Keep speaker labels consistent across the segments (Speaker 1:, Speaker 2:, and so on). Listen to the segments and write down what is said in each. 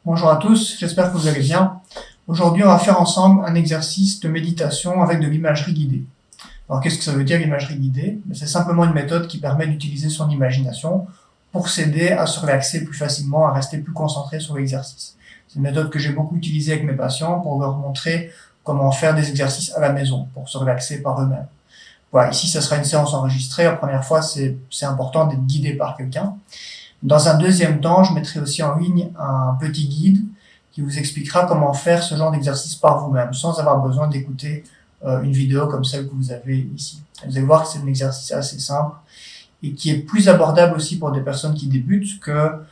Speaker 1: Bonjour à tous, j'espère que vous allez bien. Aujourd'hui, on va faire ensemble un exercice de méditation avec de l'imagerie guidée. Alors, qu'est-ce que ça veut dire l'imagerie guidée? C'est simplement une méthode qui permet d'utiliser son imagination pour s'aider à se relaxer plus facilement, à rester plus concentré sur l'exercice. C'est une méthode que j'ai beaucoup utilisée avec mes patients pour leur montrer comment faire des exercices à la maison, pour se relaxer par eux-mêmes. Voilà, ici, ça sera une séance enregistrée. La première fois, c'est important d'être guidé par quelqu'un. Dans un deuxième temps, je mettrai aussi en ligne un petit guide qui vous expliquera comment faire ce genre d'exercice par vous-même, sans avoir besoin d'écouter une vidéo comme celle que vous avez ici. Vous allez voir que c'est un exercice assez simple et qui est plus abordable aussi pour des personnes qui débutent que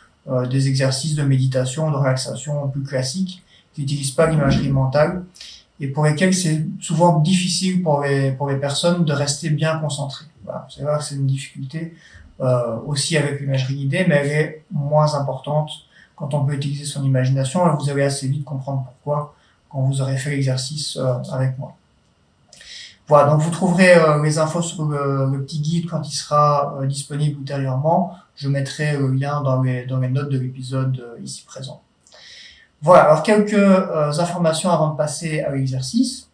Speaker 1: des exercices de méditation, de relaxation plus classiques, qui n'utilisent pas l'imagerie mentale et pour lesquels c'est souvent difficile pour les personnes de rester bien concentrées. Voilà, vous allez voir que c'est une difficulté aussi avec l'imagerie guidée, mais elle est moins importante quand on peut utiliser son imagination, et vous allez assez vite comprendre pourquoi quand vous aurez fait l'exercice avec moi. Voilà, donc vous trouverez les infos sur le petit guide quand il sera disponible ultérieurement. Je mettrai le lien dans les notes de l'épisode ici présent. Voilà, alors quelques informations avant de passer à l'exercice.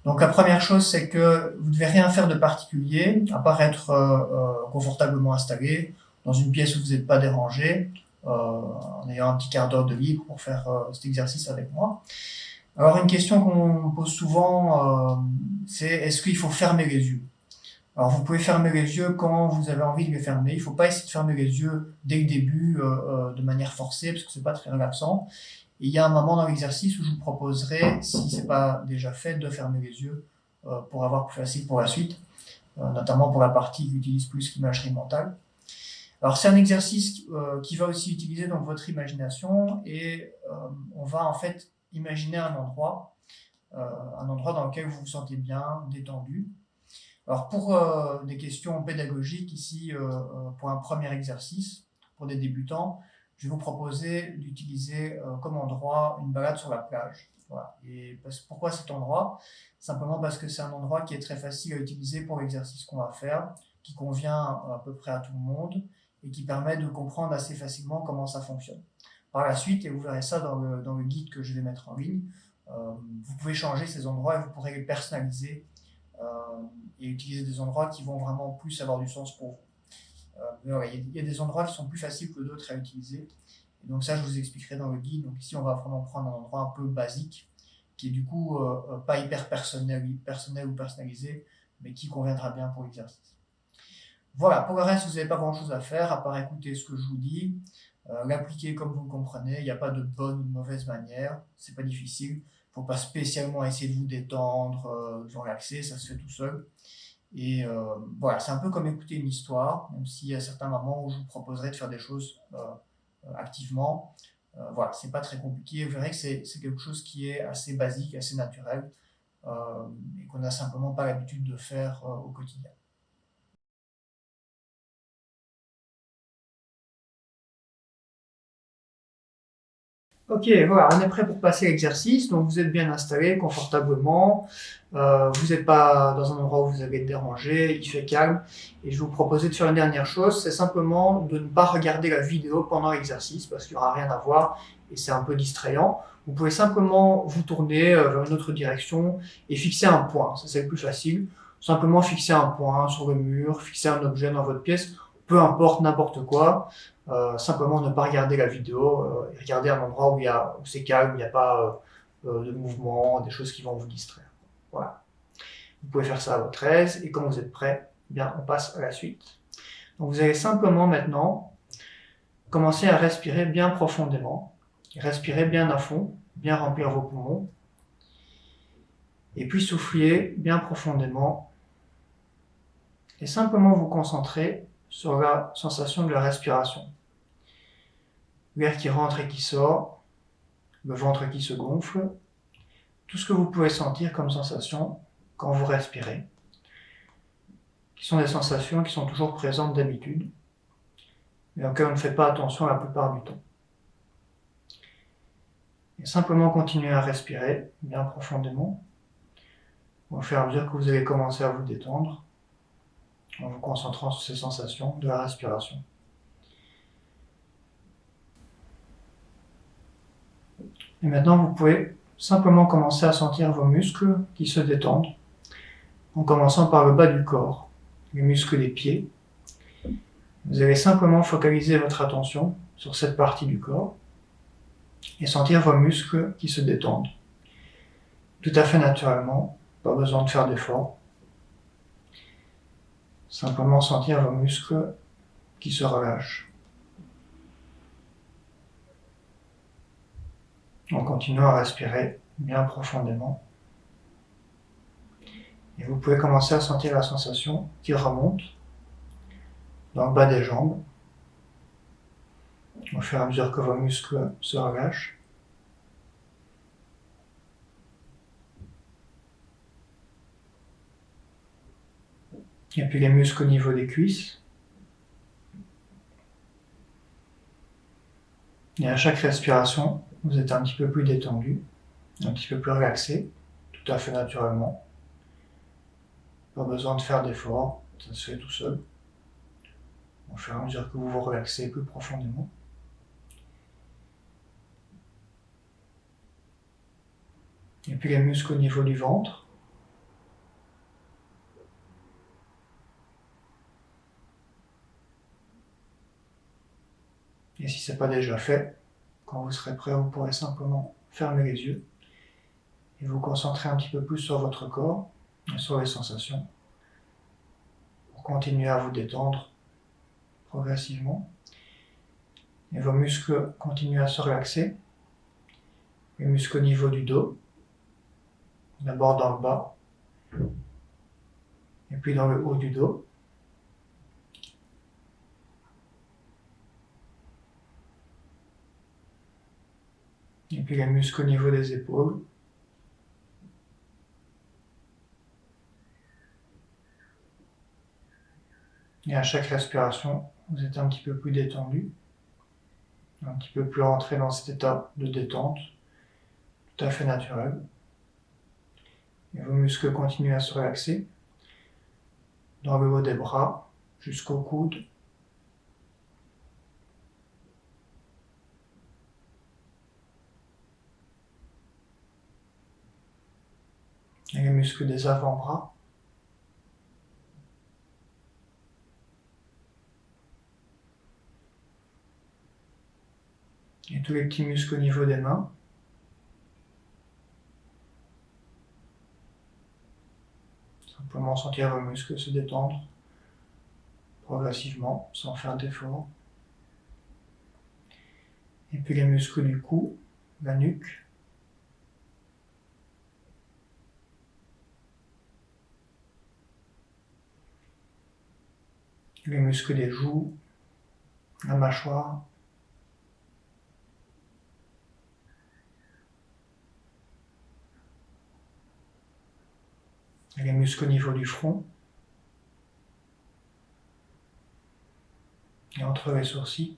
Speaker 1: Donc la première chose, c'est que vous ne devez rien faire de particulier, à part être confortablement installé dans une pièce où vous n'êtes pas dérangé, en ayant un petit quart d'heure de libre pour faire cet exercice avec moi. Alors une question qu'on pose souvent, c'est est-ce qu'il faut fermer les yeux? Alors vous pouvez fermer les yeux quand vous avez envie de les fermer. Il ne faut pas essayer de fermer les yeux dès le début de manière forcée, parce que c'est pas très relaxant. Et il y a un moment dans l'exercice où je vous proposerai, si c'est pas déjà fait, de fermer les yeux pour avoir plus facile pour la suite, notamment pour la partie qui utilise plus l'imagerie mentale. Alors c'est un exercice qui va aussi utiliser donc votre imagination et on va en fait imaginer un endroit dans lequel vous vous sentez bien, détendu. Alors pour des questions pédagogiques ici, pour un premier exercice, pour des débutants, je vais vous proposer d'utiliser comme endroit une balade sur la plage. Voilà. Et pourquoi cet endroit? Simplement parce que c'est un endroit qui est très facile à utiliser pour l'exercice qu'on va faire, qui convient à peu près à tout le monde et qui permet de comprendre assez facilement comment ça fonctionne. Par la suite, et vous verrez ça dans le guide que je vais mettre en ligne, vous pouvez changer ces endroits et vous pourrez les personnaliser et utiliser des endroits qui vont vraiment plus avoir du sens pour vous. Mais ouais, il y a des endroits qui sont plus faciles que d'autres à utiliser. Et donc ça, je vous expliquerai dans le guide. Donc ici, on va vraiment prendre un endroit un peu basique, qui est du coup pas hyper personnel ou personnalisé, mais qui conviendra bien pour l'exercice. Voilà, pour le reste, vous n'avez pas grand-chose à faire, à part écouter ce que je vous dis, l'appliquer comme vous le comprenez. Il n'y a pas de bonne ou de mauvaise manière, c'est pas difficile. Il ne faut pas spécialement essayer de vous détendre, de relaxer, ça se fait tout seul. Et voilà, c'est un peu comme écouter une histoire, même s'il y a certains moments où je vous proposerai de faire des choses activement. Voilà, c'est pas très compliqué. Vous verrez que c'est quelque chose qui est assez basique, assez naturel, et qu'on n'a simplement pas l'habitude de faire au quotidien. Ok, voilà, on est prêt pour passer à l'exercice. Donc vous êtes bien installé confortablement. Vous n'êtes pas dans un endroit où vous allez être dérangé, il fait calme. Et je vais vous proposer de faire une dernière chose, c'est simplement de ne pas regarder la vidéo pendant l'exercice parce qu'il n'y aura rien à voir et c'est un peu distrayant. Vous pouvez simplement vous tourner vers une autre direction et fixer un point. Ça, c'est le plus facile. Simplement fixer un point sur le mur, fixer un objet dans votre pièce, peu importe, n'importe quoi. Simplement ne pas regarder la vidéo et regarder un endroit où c'est calme, il n'y a pas de mouvement, des choses qui vont vous distraire. Voilà. Vous pouvez faire ça à votre aise et quand vous êtes prêt, bien, on passe à la suite. Donc vous allez simplement maintenant commencer à respirer bien profondément, respirer bien à fond, bien remplir vos poumons et puis souffler bien profondément et simplement vous concentrer sur la sensation de la respiration. L'air qui rentre et qui sort, le ventre qui se gonfle, tout ce que vous pouvez sentir comme sensation quand vous respirez, qui sont des sensations qui sont toujours présentes d'habitude, mais auxquelles on ne fait pas attention la plupart du temps. Et simplement continuer à respirer bien profondément, au fur et à mesure que vous allez commencer à vous détendre, en vous concentrant sur ces sensations de la respiration. Et maintenant, vous pouvez simplement commencer à sentir vos muscles qui se détendent, en commençant par le bas du corps, les muscles des pieds. Vous allez simplement focaliser votre attention sur cette partie du corps et sentir vos muscles qui se détendent. Tout à fait naturellement, pas besoin de faire d'effort. Simplement sentir vos muscles qui se relâchent. En continuant à respirer bien profondément. Et vous pouvez commencer à sentir la sensation qui remonte dans le bas des jambes, au fur et à mesure que vos muscles se relâchent. Et puis les muscles au niveau des cuisses. Et à chaque respiration, vous êtes un petit peu plus détendu, un petit peu plus relaxé, tout à fait naturellement. Pas besoin de faire d'efforts, ça se fait tout seul. Au fur et à mesure que vous vous relaxez plus profondément. Et puis les muscles au niveau du ventre. Et si ce n'est pas déjà fait, quand vous serez prêt, vous pourrez simplement fermer les yeux et vous concentrer un petit peu plus sur votre corps et sur les sensations pour continuer à vous détendre progressivement. Et vos muscles continuent à se relaxer. Les muscles au niveau du dos, d'abord dans le bas, et puis dans le haut du dos. Et puis les muscles au niveau des épaules. Et à chaque respiration, vous êtes un petit peu plus détendu, un petit peu plus rentré dans cet état de détente, tout à fait naturel. Et vos muscles continuent à se relaxer, dans le haut des bras, jusqu'au coude. Et les muscles des avant-bras. Et tous les petits muscles au niveau des mains. Simplement sentir vos muscles se détendre progressivement, sans faire d'effort. Et puis les muscles du cou, la nuque. Les muscles des joues, la mâchoire. Et les muscles au niveau du front. Et entre les sourcils.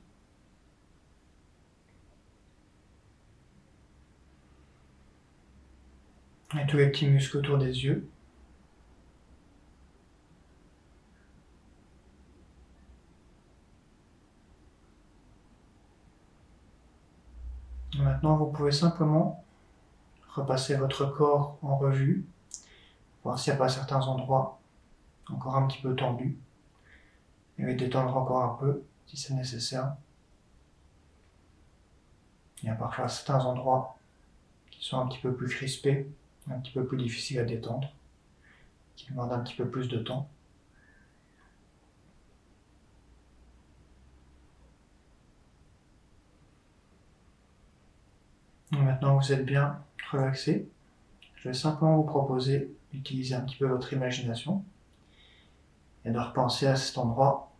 Speaker 1: Et tous les petits muscles autour des yeux. Et maintenant, vous pouvez simplement repasser votre corps en revue, voir s'il n'y a pas certains endroits encore un petit peu tendus, et les détendre encore un peu si c'est nécessaire. Il y a parfois certains endroits qui sont un petit peu plus crispés, un petit peu plus difficiles à détendre, qui demandent un petit peu plus de temps. Et maintenant que vous êtes bien relaxé, je vais simplement vous proposer d'utiliser un petit peu votre imagination et de repenser à cet endroit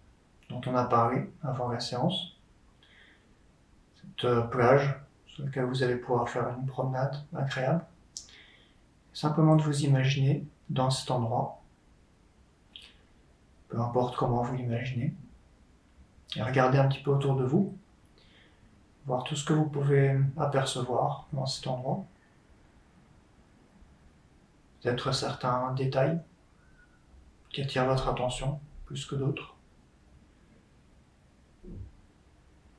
Speaker 1: dont on a parlé avant la séance, cette plage sur laquelle vous allez pouvoir faire une promenade agréable. Simplement de vous imaginer dans cet endroit, peu importe comment vous l'imaginez, et regardez un petit peu autour de vous, voir tout ce que vous pouvez apercevoir dans cet endroit. Peut-être certains détails qui attirent votre attention plus que d'autres.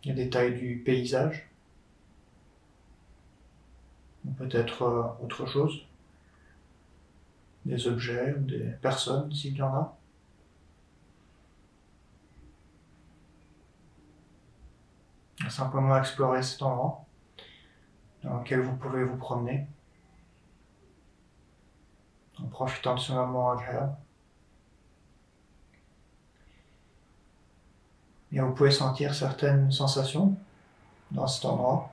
Speaker 1: Les détails du paysage, ou peut-être autre chose, des objets ou des personnes s'il y en a. Et simplement explorer cet endroit dans lequel vous pouvez vous promener en profitant de ce moment agréable. Et vous pouvez sentir certaines sensations dans cet endroit,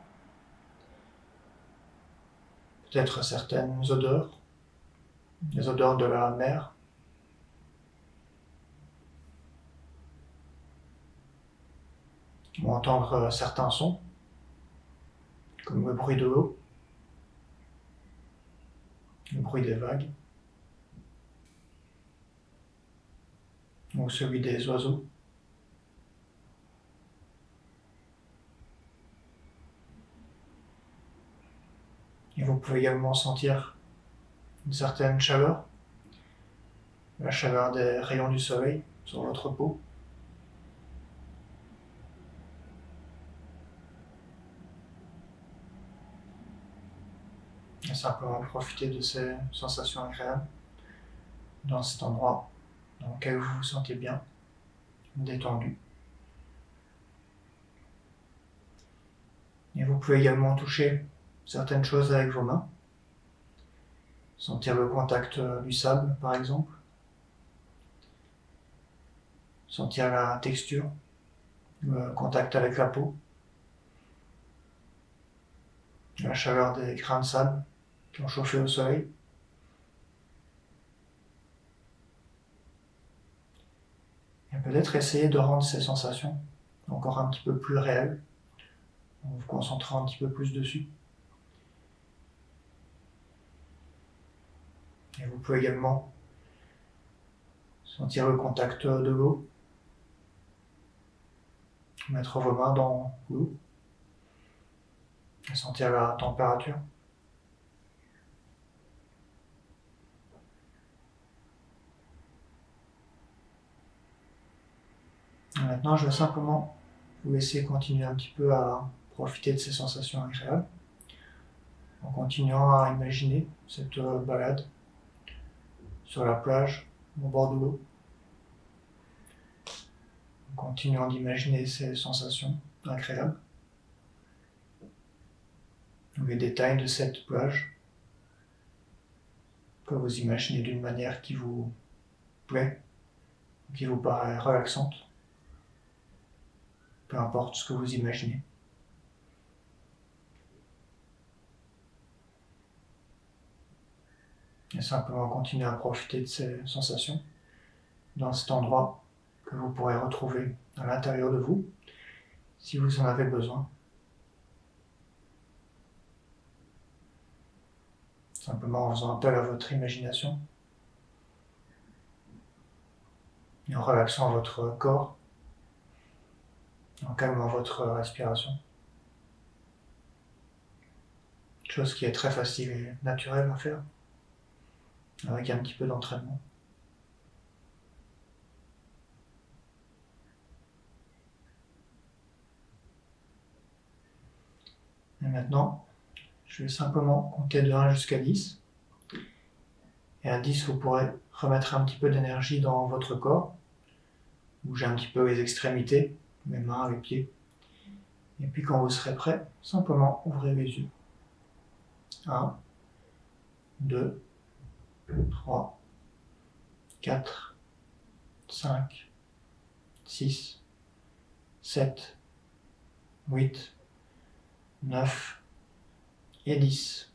Speaker 1: peut-être certaines odeurs, les odeurs de la mer, ou entendre certains sons, comme le bruit de l'eau, le bruit des vagues, ou celui des oiseaux. Et vous pouvez également sentir une certaine chaleur, la chaleur des rayons du soleil sur votre peau. Et simplement profiter de ces sensations agréables dans cet endroit dans lequel vous vous sentez bien, détendu. Et vous pouvez également toucher certaines choses avec vos mains, sentir le contact du sable par exemple, sentir la texture, le contact avec la peau, la chaleur des grains de sable qui ont chauffé au soleil. Et peut-être essayer de rendre ces sensations encore un petit peu plus réelles, en vous concentrant un petit peu plus dessus. Et vous pouvez également sentir le contact de l'eau, mettre vos mains dans l'eau et sentir la température. Et maintenant, je vais simplement vous laisser continuer un petit peu à profiter de ces sensations agréables en continuant à imaginer cette balade sur la plage, au bord de l'eau, en continuant d'imaginer ces sensations agréables, les détails de cette plage que vous imaginez d'une manière qui vous plaît, qui vous paraît relaxante, peu importe ce que vous imaginez. Et simplement continuer à profiter de ces sensations dans cet endroit que vous pourrez retrouver à l'intérieur de vous si vous en avez besoin. Simplement en faisant appel à votre imagination et en relaxant votre corps, en calmant votre respiration. Chose qui est très facile et naturelle à faire, avec un petit peu d'entraînement. Et maintenant, je vais simplement compter de 1 jusqu'à 10. Et à 10, vous pourrez remettre un petit peu d'énergie dans votre corps, bouger un petit peu les extrémités, les mains, les pieds. Et puis quand vous serez prêt, simplement ouvrez les yeux. 1, 2, 3, 4, 5, 6, 7, 8, 9 et 10.